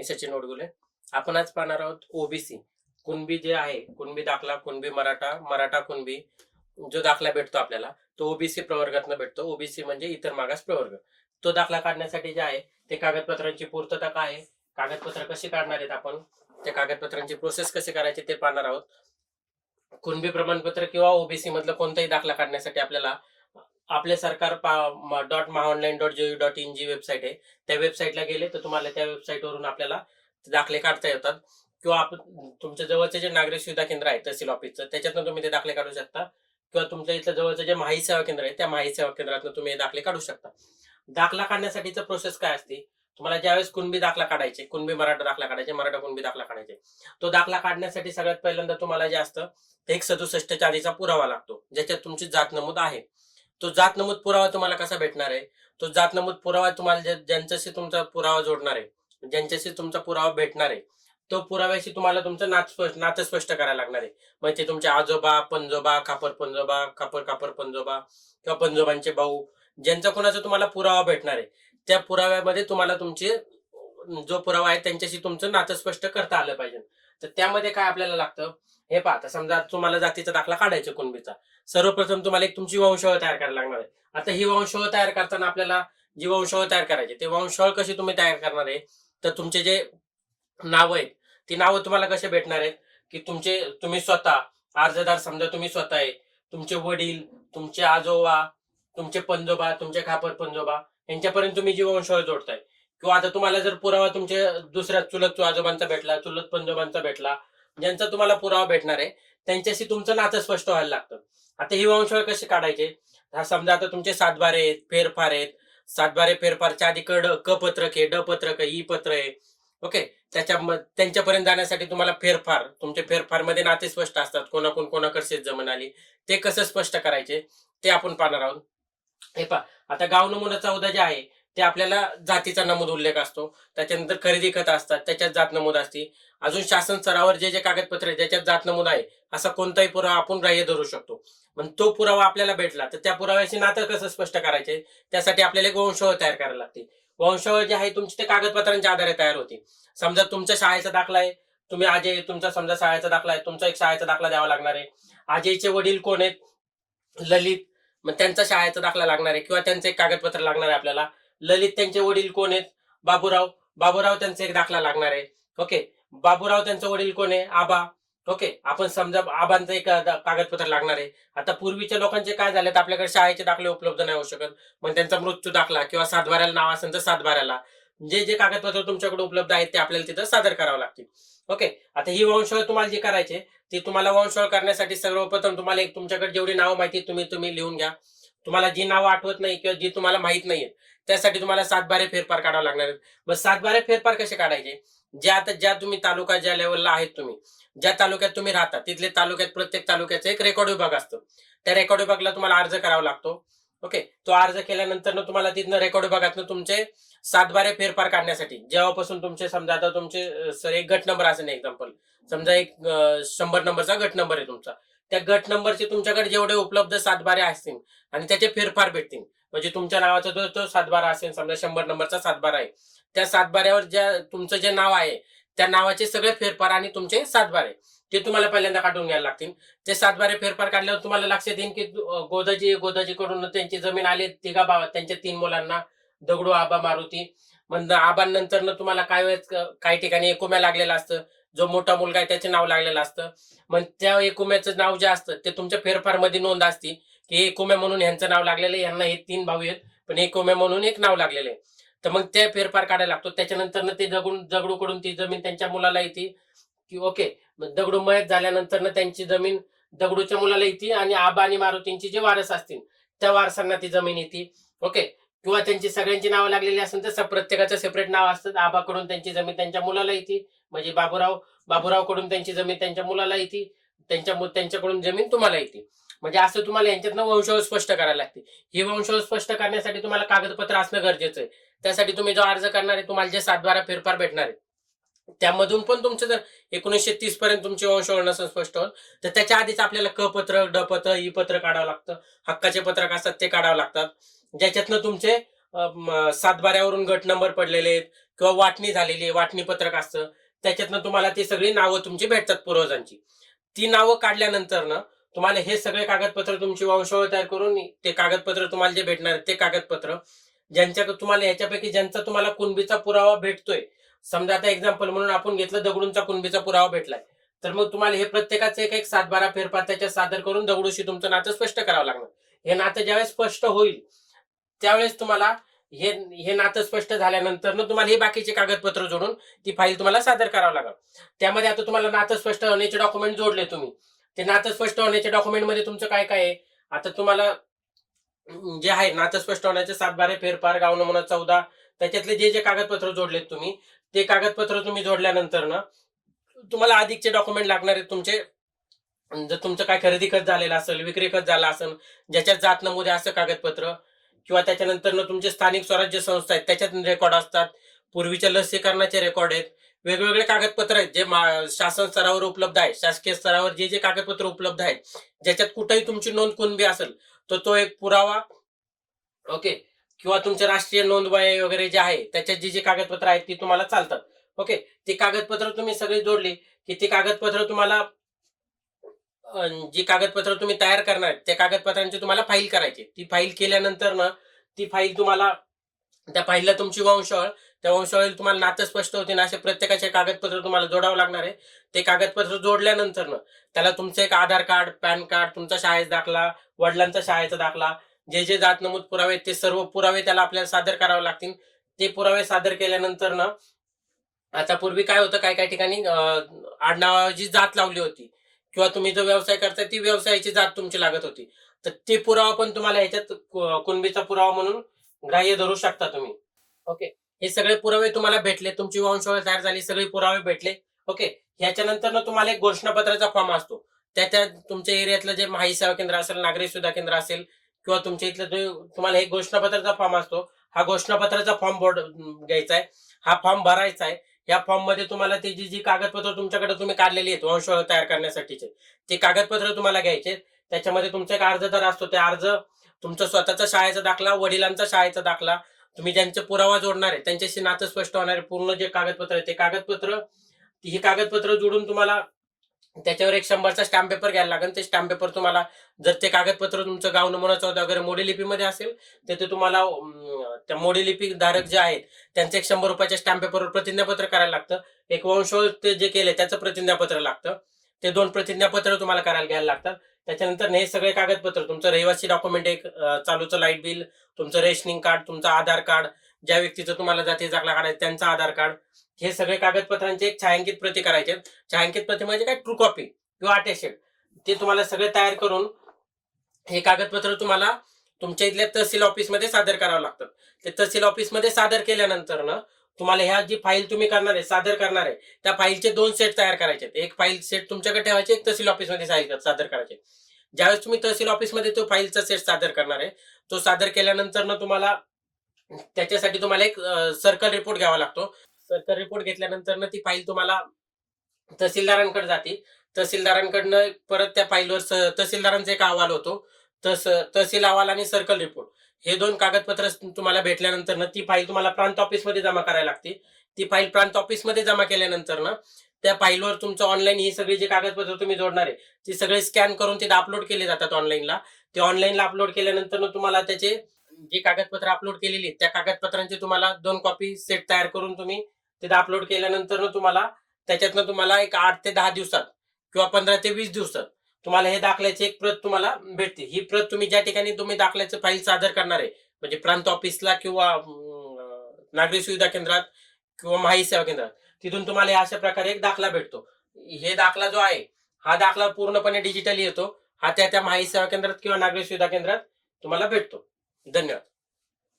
मी सचिन ओडगुले. आपण आज पाहणार आहोत ओबीसी कुणबी जे आहे, कुणबी दाखला, कुणबी मराठा, मराठा कुणबी जो दाखला भेटतो आपल्याला तो ओबीसी प्रवर्गातून भेटतो. ओबीसी म्हणजे इतर मागास प्रवर्ग. तो दाखला काढण्यासाठी जे आहे ते कागदपत्रांची पूर्तता काय आहे, कागदपत्र कशी काढणार आहेत आपण, त्या कागदपत्रांची प्रोसेस कशी करायची ते पाहणार आहोत. कुणबी प्रमाणपत्र किंवा ओबीसी मधलं कोणताही दाखला काढण्यासाठी आपल्याला आपले सरकार .mahaonline.gov.in जी वेबसाईट आहे त्या वेबसाईटला गेले तर तुम्हाला त्या वेबसाईटवरून आपल्याला दाखले काढता येतात. किंवा आपण तुमच्या जवळचे जे नागरिक सुविधा केंद्र आहे तहसील ऑफिसचं त्याच्यातून तुम्ही ते दाखले काढू शकता. किंवा तुमच्या इथलं जवळचं जे माही सेवा केंद्र आहे त्या माही सेवा केंद्रातून तुम्ही हे दाखले काढू शकता. दाखला काढण्यासाठीचं प्रोसेस काय असते, तुम्हाला ज्यावेळेस कुणबी दाखला काढायचे, कुणबी मराठा दाखला काढायचे, मराठा कुणबी दाखला काढायचे, तो दाखला काढण्यासाठी सगळ्यात पहिल्यांदा तुम्हाला जे असतं ते एक 67 आधीचा पुरावा लागतो ज्याच्यात तुमची जात नमूद आहे. तो जात नमूद पुरावा तुम्हाला कसा भेटणार आहे, तो जात नमूद पुरावा तुम्हाला ज्यांच्याशी तुमचा पुरावा जोडणार आहे, ज्यांच्याशी तुमचा पुरावा भेटणार आहे, तो पुराव्याशी तुम्हाला तुमचं नातं स्पष्ट करायला लागणार आहे. मग ते तुमचे आजोबा, पणजोबा, खापर पणजोबा किंवा पणजोबांचे भाऊ, ज्यांचा कोणाचा तुम्हाला पुरावा भेटणार आहे त्या पुराव्यामध्ये तुम्हाला तुमचे जो पुरावा आहे त्यांच्याशी तुमचं नातं स्पष्ट करता आलं पाहिजे. तर त्यामध्ये काय आपल्याला लागतं हे पहा. आता समजा तुम्हाला जातीचा दाखला काढायचा कुणबीचा, सर्वप्रथम तुम्हाला एक तुमची वंशावळ तयार करायला लागणार आहे. आता ही वंशावळ तयार करताना आपल्याला जी वंशावळ तयार करायची ते वंशावळ कशी तुम्ही तयार करणार आहे, तर तुमचे जे नावं आहेत ती नावं तुम्हाला कसे भेटणार आहेत की तुम्ही स्वतः अर्जदार, समजा तुम्ही स्वतः आहे, तुमचे वडील, तुमचे आजोबा, तुमचे पणजोबा, तुमचे खापर पणजोबा यांच्यापर्यंत तुम्ही जी वंशावळ जोडताय. किंवा आता तुम्हाला जर पुरावा तुमचे दुसऱ्या चुलत आजोबांचा भेटला, चुलत पणजोबांचा भेटला, ज्यांचा तुम्हाला पुरावा भेटणार आहे त्यांच्याशी तुमचं नातं स्पष्ट व्हायला लागतं. आता ही वंशावळ कशी काढायची, समजा आता तुमचे सातबारे आहेत, फेरफार आहेत, सातबारे फेरफारच्या आधी क पत्रक आहे, ड पत्रक आहे, ई पत्र आहे. ओके, त्यांच्यापर्यंत जाण्यासाठी तुम्हाला फेरफार, तुमचे फेरफार मध्ये नाते स्पष्ट असतात, कोणाकडून कोणाकडे शेत जमीन आली ते कसं स्पष्ट करायचे ते आपण पाहणार आहोत. हे पहा, आता गाव नमुना 14 जे आहे ते आपल्याला जातीचा नमूद उल्लेख असतो. त्याच्यानंतर खरेदी खत असतात त्याच्यात जात नमूद असते. अजून शासन स्तरावर जे जे कागदपत्र आहे ज्याच्यात जात नमूद आहे असा कोणताही पुरावा आपण ग्राह्य धरू शकतो. पण तो पुरावा आपल्याला भेटला तर त्या पुराव्याशी नातं कसं स्पष्ट करायचे, त्यासाठी आपल्याला एक वंशावळ तयार करायला लागते. वंशावळ जी आहे तुमची ते कागदपत्रांच्या आधारे तयार होते. समजा तुमच्या शाळेचा दाखला आहे, तुम्ही अजय, तुमचा समजा शाळेचा दाखला आहे, तुमचा एक शाळेचा दाखला द्यावा लागणार आहे. अजयचे वडील कोण आहेत, ललित, मग त्यांचा शाळेचा दाखला लागणार आहे किंवा त्यांचं एक कागदपत्र लागणार आहे आपल्याला. ललित त्यांचे वडील कोण आहेत, बाबूराव, बाबूराव त्यांचा एक दाखला लागणार आहे. ओके, बाबूराव त्यांचं वडील कोण आहे, आबा. ओके, आपण समजा आबांचं एक कागदपत्र लागणार आहे. आता पूर्वीच्या लोकांचे काय झाले, आपल्याकडे शाळेचे दाखले उपलब्ध नाही होऊ शकत, मग त्यांचा मृत्यू दाखला किंवा सातबाऱ्याला नाव असेल तर सातबाऱ्याला जे जे कागदपत्र तुमच्याकडे उपलब्ध आहेत ते आपल्याला तिथं सादर करावं लागतील. ओके, आता ही वंशावळ तुम्हाला जी करायची ती तुम्हाला वंशावळ करण्यासाठी सर्वप्रथम तुम्हाला एक तुमच्याकडे जेवढी नावं माहिती तुम्ही लिहूं घ्या. तुम्हाला जी नावं आठवत नाही किंवा जी तुम्हाला माहित नाहीये त्यासाठी तुम्हाला सातबारे फेरफार काढावं लागणार आहेत. मग सातबारे फेरफार कसे काढायचे, ज्या तुम्ही तालुका ज्या लेवलला आहेत, तुम्ही ज्या तालुक्यात तुम्ही राहता तिथले तालुक्यात प्रत्येक तालुक्याचा एक रेकॉर्ड विभाग असतो. त्या रेकॉर्ड विभागाला तुम्हाला अर्ज करावा लागतो. ओके, तो अर्ज केल्यानंतर तुम्हाला तिथनं रेकॉर्ड विभागातून तुमचे सातबारे फेरफार काढण्यासाठी जेव्हापासून तुमचे समजा आता तुमचे सर एक गट नंबर असेल, एक्झाम्पल समजा एक 100 नंबरचा गट नंबर आहे तुमचा, त्या गट नंबरचे तुमच्याकडे जेवढे उपलब्ध सातबारे असतील आणि त्याचे फेरफार भेटतील, म्हणजे तुमच्या नावाचा जो सातबारा असेल, समजा 100 नंबरचा सातबारा आहे, त्या सातबाऱ्यावर तुमचं जे नाव आहे त्या नावाचे सगळे फेरफार आणि तुमचे सातबारे ते तुम्हाला पहिल्यांदा काढून घ्यायला लागतील. ते सातबारे फेरफार काढल्यावर तुम्हाला लक्षात येईल की गोदाजीकडून त्यांची जमीन आली तिघा भावा, त्यांच्या 3 मुलांना, दगडू, आबा, मारुती. म्हणजे आबांनंतर तुम्हाला काही ठिकाणी एकुम्या लागलेलं असतं, जो मोठा मुलगा आहे त्याचे नाव लागलेलं असतं. मग त्या एकुम्याचं नाव जे असतं ते तुमच्या फेरफार मध्ये नोंद असते की एकुम्या म्हणून यांचं नाव लागलेलं आहे, यांना हे 3 भाऊ आहेत पण एकुम्या म्हणून एक नाव लागलेलं आहे. तर मग ते फेरफार काढायला लागतो. त्याच्यानंतर ते दगडूकडून ती जमीन त्यांच्या मुलाला येते की ओके, दगडू मयत झाल्यानंतर त्यांची जमीन दगडूच्या मुलाला येते आणि आबा आणि मारुतींची जे वारस असतील त्या वारसांना ती जमीन येते. ओके, किंवा त्यांची सगळ्यांची नावं लागलेली असेल तर प्रत्येकाचं सेपरेट नाव असतं. आबाकडून त्यांची जमीन त्यांच्या मुलाला येते, म्हणजे बाबूरावकडून त्यांची जमीन त्यांच्या मुलाला येते, त्यांच्याकडून जमीन तुम्हाला येते. म्हणजे असं तुम्हाला यांच्यातनं वंशावळ स्पष्ट करायला लागते. ही वंशावळ स्पष्ट करण्यासाठी तुम्हाला कागदपत्र असणं गरजेचं आहे. त्यासाठी तुम्ही जो अर्ज करणार आहे तुम्हाला जे सातबारा फेरफार भेटणार आहे त्यामधून पण तुमचं जर 1930 पर्यंत तुमची वंशावळ नसेल स्पष्ट होत तर त्याच्या आधीच आपल्याला क पत्र, ड पत्र, ई पत्र काढावं लागतं. हक्काचे पत्रक असतात ते काढावं लागतात, ज्याच्यातनं तुमचे सातबाऱ्यावरून गट नंबर पडलेले आहेत किंवा वाटणी झालेली आहे, वाटणी पत्रक असतं, त्याच्यातनं तुम्हाला ती सगळी नावं तुमची भेटतात पूर्वजांची. ती नावं काढल्यानंतर ना तुम्हाला हे सगळे कागदपत्र तुमची वंशावळ तयार करून ते कागदपत्र तुम्हाला जे भेटणार ते कागदपत्र तुम्हाला ह्याच्यापैकी ज्यांचा तुम्हाला कुणबीचा पुरावा भेटतोय, समजा आता एक्झाम्पल म्हणून आपण घेतलं दगडूंचा कुणबीचा पुरावा भेटलाय, तर मग तुम्हाला हे प्रत्येकाचं एक एक 7-12 फेरफार त्याच्यात सादर करून दगडूशी तुमचं नातं स्पष्ट करावं लागणार. हे नातं ज्यावेळेस स्पष्ट होईल त्यावेळेस तुम्हाला हे हे नातं स्पष्ट झाल्यानंतर तुम्हाला हे बाकीचे कागदपत्र जोडून ती फाईल तुम्हाला सादर करावं लागेल. त्यामध्ये आता तुम्हाला नातं स्पष्ट होण्याचे डॉक्युमेंट जोडले तुम्ही, ते नातं स्पष्ट होण्याच्या डॉक्युमेंट मध्ये तुमचं काय काय आहे, आता तुम्हाला जे आहे नातं स्पष्ट होण्याचे 7-12 फेरफार, गाव नमुना 14, त्याच्यातले जे जे कागदपत्र जोडलेत तुम्ही, ते कागदपत्र तुम्ही जोडल्यानंतर ना तुम्हाला अधिकचे डॉक्युमेंट लागणार आहेत तुमचे. जर तुमचं काय खरेदी खत झालेलं असेल, विक्री खत झालं असेल, ज्याच्यात जात नमुने असं कागदपत्र, किंवा त्याच्यानंतर तुमचे स्थानिक स्वराज्य संस्था आहेत त्याच्यात रेकॉर्ड असतात, पूर्वीच्या लसीकरणाचे रेकॉर्ड आहेत, वेगवेगळे कागदपत्र आहेत जे शासन स्तरावर उपलब्ध आहे, शासकीय स्तरावर जे जे कागदपत्र उपलब्ध आहेत, ज्याच्यात कुठेही तुमची नोंद कुणबी असेल तर तो एक पुरावा. ओके. किंवा तुमचे राष्ट्रीय नोंद वय वगैरे जे आहे त्याच्यात जी जी कागदपत्र आहेत ती तुम्हाला चालतात. ओके. ती कागदपत्र तुम्ही सगळी जोडली की ती कागदपत्र तुम्हाला जी कागदपत्र तुम्ही तयार करणार त्या कागदपत्रांची तुम्हाला फाईल करायची. ती फाईल केल्यानंतर ना ती फाईल तुम्हाला त्या फाईलला तुमची वंशावळ, त्या वंशावळीला तुम्हाला नातं स्पष्ट होते ना असे प्रत्येकाचे कागदपत्र तुम्हाला जोडावं लागणार आहे. ते कागदपत्र जोडल्यानंतर ना त्याला तुमचं एक आधार कार्ड, पॅन कार्ड, तुमचा शाळेचा दाखला, वडिलांचा शाळेचा दाखला, जे जे जात नमूद पुरावे ते सर्व पुरावे त्याला आपल्याला सादर करावे लागतील. ते पुरावे सादर केल्यानंतर ना आता पूर्वी काय होतं, काय काय ठिकाणी आडनावाची जात लावली होती किंवा तुम्ही जो व्यवसाय करताय ती व्यवसायाची जात तुमची लागत होती, तर ते पुरावा पण तुम्हाला ह्याच्यात कुणबीचा पुरावा म्हणून ग्राह्य धरू शकता तुम्ही. ओके. हे सगळे पुरावे तुम्हाला भेटले, तुमची वंशावळ तयार झाली, सगळे पुरावे भेटले. ओके. ह्याच्यानंतर तुम्हाला एक घोषणापत्राचा फॉर्म असतो. त्या तुमच्या एरियातलं जे माहिती सेवा केंद्र असेल, नागरिक सुविधा केंद्र असेल किंवा तुमच्या इथलं जो तुम्हाला एक घोषणापत्राचा फॉर्म असतो, हा घोषणापत्राचा फॉर्म बोर्ड घ्यायचा आहे, हा फॉर्म भरायचा आहे. या फॉर्म मध्ये तुम्हाला ते जी जी कागदपत्र तुमच्याकडे तुम्ही काढलेली आहेत वंशावळ तयार करण्यासाठीचे ते कागदपत्र तुम्हाला घ्यायचे. त्याच्यामध्ये तुमचा एक अर्जदार असतो, ते अर्ज, तुमचा स्वतःचा शाळेचा दाखला, वडिलांचा शाळेचा दाखला, तुम्ही ज्यांचे पुरावा जोडणार आहे त्यांच्याशी नातं स्पष्ट होणारे पूर्ण जे कागदपत्र आहे ते कागदपत्र, ही कागदपत्र जोडून तुम्हाला त्याच्यावर एक 100चा स्टॅम्प पेपर घ्यायला लागेल. ते स्टॅम्प पेपर तुम्हाला, जर ते कागदपत्र तुमचं गाव नमुना 14 वगैरे मोडी लिपीमध्ये असेल तर ते तुम्हाला त्या मोडी लिपी धारक जे आहेत त्यांचं एक 100 रुपयाच्या स्टॅम्प पेपरवर प्रतिज्ञापत्र करायला लागतं. एक वंशावळ ते जे केले त्याचं प्रतिज्ञापत्र लागतं. ते 2 प्रतिज्ञापत्र तुम्हाला करायला घ्यायला लागतात. त्याच्यानंतर हे सगळे कागदपत्र, तुमचं रहिवासी डॉक्युमेंट, एक चालूचं लाईट बिल, तुमचं रेशनिंग कार्ड, तुमचं आधार कार्ड, ज्या व्यक्तीचं तुम्हाला जाती दाखला काढायचा त्यांचं आधार कार्ड, हे सगळे कागदपत्रांचे एक छायांकित प्रती करायचे. छायांकित प्रती म्हणजे काय, ट्रू कॉपी किंवा अटेस्टेड, ते तुम्हाला सगळे तयार करून हे कागदपत्र तुम्हाला तुमच्या इथल्या तहसील ऑफिसमध्ये सादर करावं लागतं. ते तहसील ऑफिसमध्ये सादर केल्यानंतर ना तुम्हाला ह्या जी फाईल तुम्ही करणार आहे, सादर करणार आहे, त्या फाईलचे 2 सेट तयार करायचे. एक फाईल सेट तुमच्याकडे ठेवायचे, एक तहसील ऑफिसमध्ये सादर करायचे. ज्यावेळेस तुम्ही तहसील ऑफिसमध्ये तो फाईलचा सेट सादर करणार आहे, तो सादर केल्यानंतर ना तुम्हाला त्याच्यासाठी तुम्हाला एक सर्कल रिपोर्ट घ्यावा लागतो. सर्कल रिपोर्ट घेतल्यानंतर ना ती फाईल तुम्हाला तहसीलदारांकडे जाते. तहसीलदारांकडनं परत त्या फाईलवर तहसीलदारांचा एक अहवाल होतो. तहसील अहवाल आणि सर्कल रिपोर्ट हे 2 कागदपत्र तुम्हाला भेटल्यानंतर ना ती फाईल तुम्हाला प्रांत ऑफिसमध्ये जमा करायला लागते. ती फाईल प्रांत ऑफिसमध्ये जमा केल्यानंतर ना त्या फाईलवर तुमचं ऑनलाईन ही सगळी जी कागदपत्र तुम्ही जोडणार आहे ती सगळे स्कॅन करून तिथे अपलोड केले जातात ऑनलाईनला. ते ऑनलाईनला अपलोड केल्यानंतर तुम्हाला त्याचे जे कागदपत्र अपलोड केलेली आहेत त्या कागदपत्रांची तुम्हाला 2 कॉपी सेट तयार करून तुम्ही तिथे अपलोड केल्यानंतर तुम्हाला त्याच्यातनं तुम्हाला एक 8 ते 10 दिवसात किंवा 15 ते 20 दिवसात तुम्हाला हे दाखल्याची एक प्रत तुम्हाला भेटते. ही प्रत तुम्ही ज्या ठिकाणी तुम्ही दाखल्याचं फाईल सादर करणार आहे, म्हणजे प्रांत ऑफिसला किंवा नागरिक सुविधा केंद्रात किंवा माहिती सेवा केंद्रात, तिथून तुम्हाला अशा प्रकारे एक दाखला भेटतो. हे दाखला जो आहे हा दाखला पूर्णपणे डिजिटली येतो. हा त्या माहिती सेवा केंद्रात किंवा नागरिक सुविधा केंद्रात तुम्हाला भेटतो. धन्यवाद.